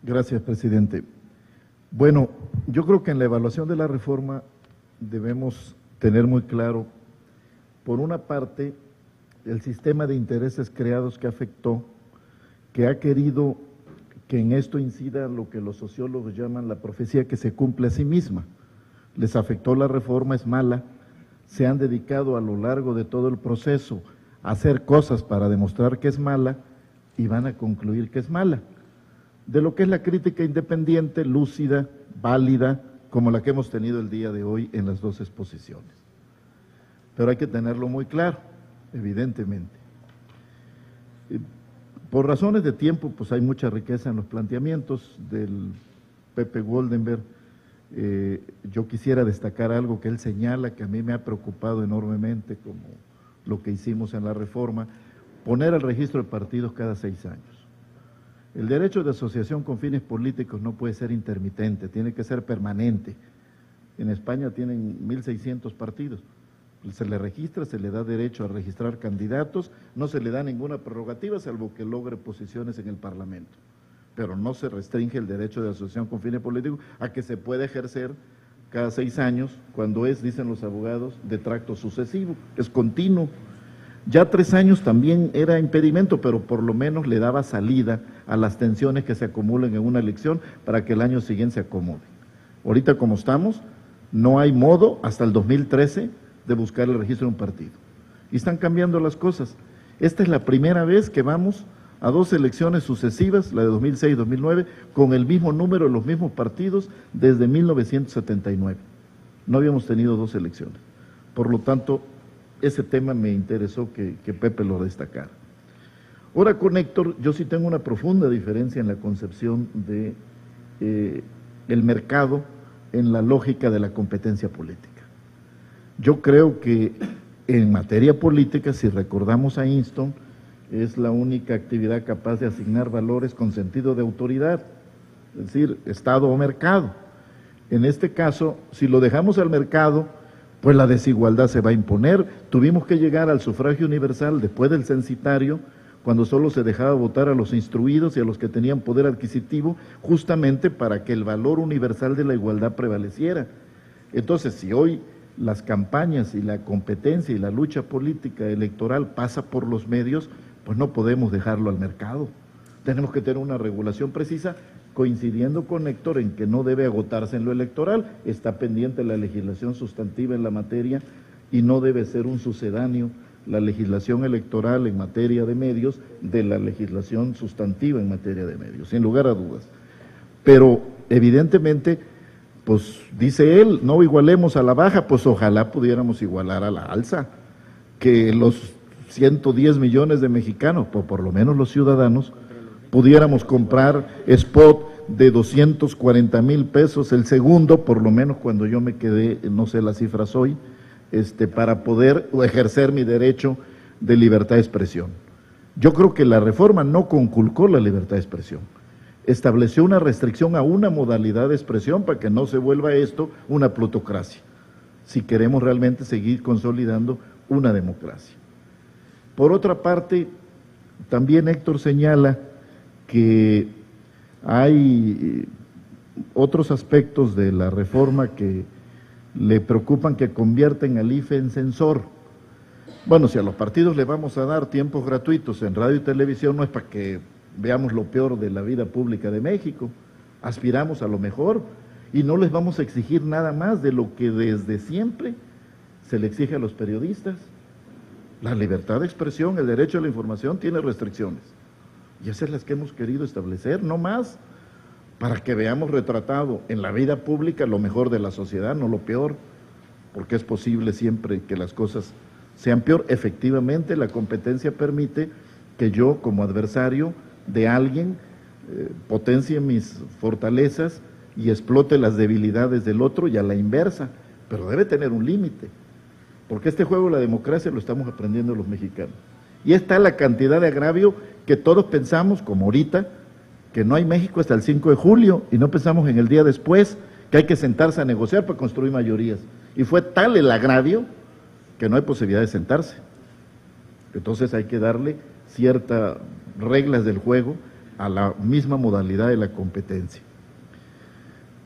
Gracias, presidente. Bueno, yo creo que en la evaluación de la reforma debemos tener muy claro, por una parte, el sistema de intereses creados que afectó, que ha querido que en esto incida lo que los sociólogos llaman la profecía que se cumple a sí misma. Les afectó la reforma, es mala, se han dedicado a lo largo de todo el proceso a hacer cosas para demostrar que es mala y van a concluir que es mala. De lo que es la crítica independiente, lúcida, válida, como la que hemos tenido el día de hoy en las dos exposiciones. Pero hay que tenerlo muy claro, evidentemente. Por razones de tiempo, pues hay mucha riqueza en los planteamientos del Pepe Goldenberg. Yo quisiera destacar algo que él señala, que a mí me ha preocupado enormemente, como lo que hicimos en la reforma, poner el registro de partidos cada 6 años. El derecho de asociación con fines políticos no puede ser intermitente, tiene que ser permanente. En España tienen 1.600 partidos. Se le registra, se le da derecho a registrar candidatos, no se le da ninguna prerrogativa salvo que logre posiciones en el Parlamento. Pero no se restringe el derecho de asociación con fines políticos a que se pueda ejercer cada 6 años, cuando es, dicen los abogados, de tracto sucesivo, es continuo. Ya 3 años también era impedimento, pero por lo menos le daba salida a las tensiones que se acumulen en una elección para que el año siguiente se acomode. Ahorita como estamos, no hay modo hasta el 2013 de buscar el registro de un partido. Y están cambiando las cosas. Esta es la primera vez que vamos a 2 elecciones sucesivas, la de 2006 y 2009, con el mismo número de los mismos partidos desde 1979. No habíamos tenido 2 elecciones. Por lo tanto, ese tema me interesó que Pepe lo destacara. Ahora con Héctor, yo sí tengo una profunda diferencia en la concepción de el mercado en la lógica de la competencia política. Yo creo que en materia política, si recordamos a Easton, es la única actividad capaz de asignar valores con sentido de autoridad, es decir, Estado o mercado. En este caso, si lo dejamos al mercado, pues la desigualdad se va a imponer. Tuvimos que llegar al sufragio universal después del censitario, cuando solo se dejaba votar a los instruidos y a los que tenían poder adquisitivo, justamente para que el valor universal de la igualdad prevaleciera. Entonces, si hoy las campañas y la competencia y la lucha política electoral pasa por los medios, pues no podemos dejarlo al mercado. Tenemos que tener una regulación precisa, coincidiendo con Héctor en que no debe agotarse en lo electoral, está pendiente la legislación sustantiva en la materia y no debe ser un sucedáneo la legislación electoral en materia de medios de la legislación sustantiva en materia de medios, sin lugar a dudas. Pero evidentemente, pues dice él, no igualemos a la baja, pues ojalá pudiéramos igualar a la alza, que los 110 millones de mexicanos, por lo menos los ciudadanos, pudiéramos comprar spot de 240,000 pesos el segundo, por lo menos cuando yo me quedé, no sé las cifras hoy, para poder ejercer mi derecho de libertad de expresión. Yo creo que la reforma no conculcó la libertad de expresión, estableció una restricción a una modalidad de expresión para que no se vuelva esto una plutocracia, si queremos realmente seguir consolidando una democracia. Por otra parte, también Héctor señala que hay otros aspectos de la reforma que le preocupan, que convierten al IFE en censor. Bueno, si a los partidos le vamos a dar tiempos gratuitos en radio y televisión, no es para que veamos lo peor de la vida pública de México, aspiramos a lo mejor y no les vamos a exigir nada más de lo que desde siempre se le exige a los periodistas. La libertad de expresión, el derecho a la información tiene restricciones y esas son las que hemos querido establecer, no más, para que veamos retratado en la vida pública lo mejor de la sociedad, no lo peor, porque es posible siempre que las cosas sean peor. Efectivamente, la competencia permite que yo, como adversario de alguien, potencie mis fortalezas y explote las debilidades del otro, y a la inversa, pero debe tener un límite, porque este juego de la democracia lo estamos aprendiendo los mexicanos. Y está la cantidad de agravio que todos pensamos, como ahorita, que no hay México hasta el 5 de julio, y no pensamos en el día después, que hay que sentarse a negociar para construir mayorías. Y fue tal el agravio que no hay posibilidad de sentarse. Entonces hay que darle ciertas reglas del juego a la misma modalidad de la competencia.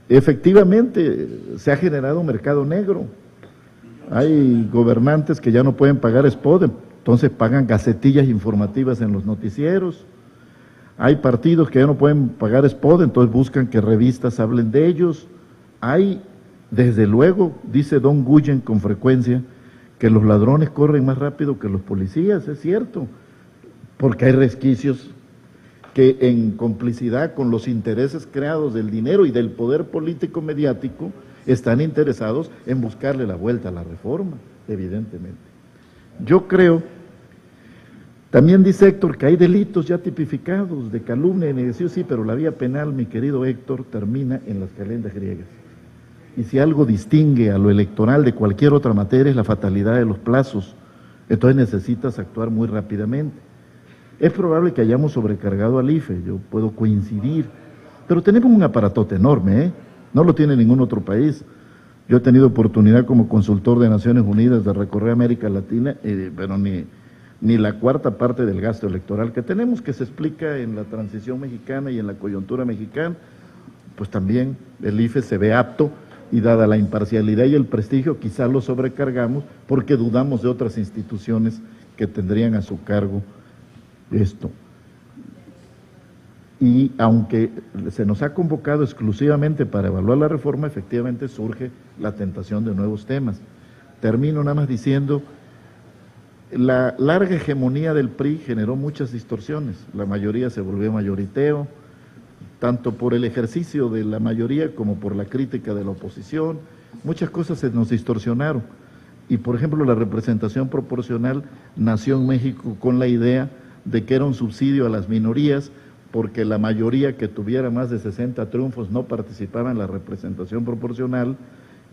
Efectivamente, se ha generado un mercado negro. Hay gobernantes que ya no pueden pagar SPOT, entonces pagan gacetillas informativas en los noticieros. Hay partidos que ya no pueden pagar SPOT, entonces buscan que revistas hablen de ellos. Hay, desde luego, dice Don Guyen con frecuencia, que los ladrones corren más rápido que los policías, es cierto, porque hay resquicios que en complicidad con los intereses creados del dinero y del poder político mediático están interesados en buscarle la vuelta a la reforma, evidentemente. Yo creo, también dice Héctor que hay delitos ya tipificados de calumnia y negación, sí, pero la vía penal, mi querido Héctor, termina en las calendas griegas. Y si algo distingue a lo electoral de cualquier otra materia es la fatalidad de los plazos, entonces necesitas actuar muy rápidamente. Es probable que hayamos sobrecargado al IFE, yo puedo coincidir, pero tenemos un aparatote enorme, no lo tiene ningún otro país. Yo he tenido oportunidad como consultor de Naciones Unidas de recorrer América Latina, pero ni la cuarta parte del gasto electoral que tenemos, que se explica en la transición mexicana y en la coyuntura mexicana, pues también el IFE se ve apto y dada la imparcialidad y el prestigio quizá lo sobrecargamos porque dudamos de otras instituciones que tendrían a su cargo esto. Y aunque se nos ha convocado exclusivamente para evaluar la reforma, efectivamente surge la tentación de nuevos temas. Termino nada más diciendo, la larga hegemonía del PRI generó muchas distorsiones, la mayoría se volvió mayoriteo, tanto por el ejercicio de la mayoría como por la crítica de la oposición, muchas cosas se nos distorsionaron. Y por ejemplo la representación proporcional nació en México con la idea de que era un subsidio a las minorías, porque la mayoría que tuviera más de 60 triunfos no participaba en la representación proporcional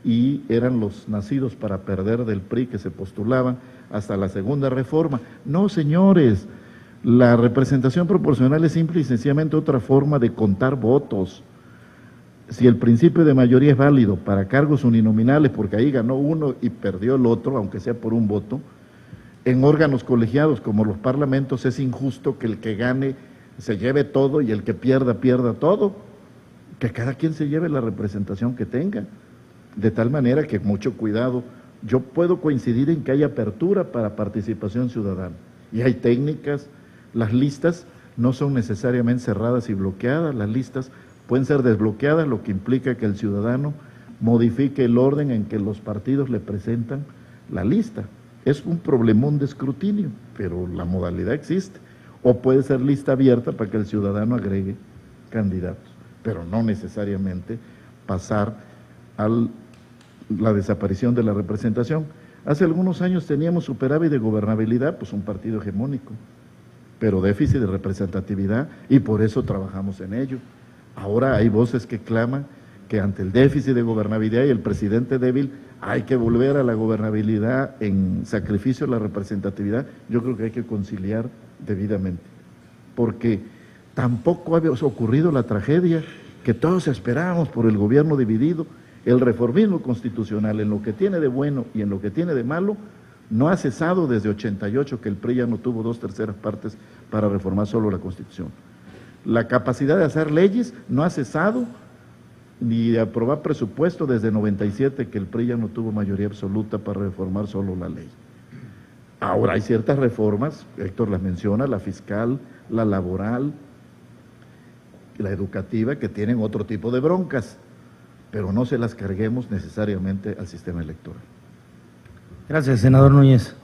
y eran los nacidos para perder del PRI que se postulaban hasta la segunda reforma. No, señores, la representación proporcional es simple y sencillamente otra forma de contar votos. Si el principio de mayoría es válido para cargos uninominales, porque ahí ganó uno y perdió el otro, aunque sea por un voto, en órganos colegiados como los parlamentos es injusto que el que gane se lleve todo y el que pierda todo, que cada quien se lleve la representación que tenga, de tal manera que mucho cuidado. Yo puedo coincidir en que hay apertura para participación ciudadana y hay técnicas, las listas no son necesariamente cerradas y bloqueadas, las listas pueden ser desbloqueadas, lo que implica que el ciudadano modifique el orden en que los partidos le presentan la lista. Es un problemón de escrutinio, pero la modalidad existe. O puede ser lista abierta para que el ciudadano agregue candidatos, pero no necesariamente pasar a la desaparición de la representación. Hace algunos años teníamos superávit de gobernabilidad, pues un partido hegemónico, pero déficit de representatividad y por eso trabajamos en ello. Ahora hay voces que claman que ante el déficit de gobernabilidad y el presidente débil hay que volver a la gobernabilidad en sacrificio de la representatividad. Yo creo que hay que conciliar debidamente, porque tampoco había ocurrido la tragedia que todos esperábamos por el gobierno dividido. El reformismo constitucional, en lo que tiene de bueno y en lo que tiene de malo, no ha cesado desde 88, que el PRI ya no tuvo 2/3 partes para reformar solo la Constitución. La capacidad de hacer leyes no ha cesado, ni de aprobar presupuesto desde 97, que el PRI ya no tuvo mayoría absoluta para reformar solo la ley. Ahora hay ciertas reformas, Héctor las menciona, la fiscal, la laboral, la educativa, que tienen otro tipo de broncas, pero no se las carguemos necesariamente al sistema electoral. Gracias, senador Núñez.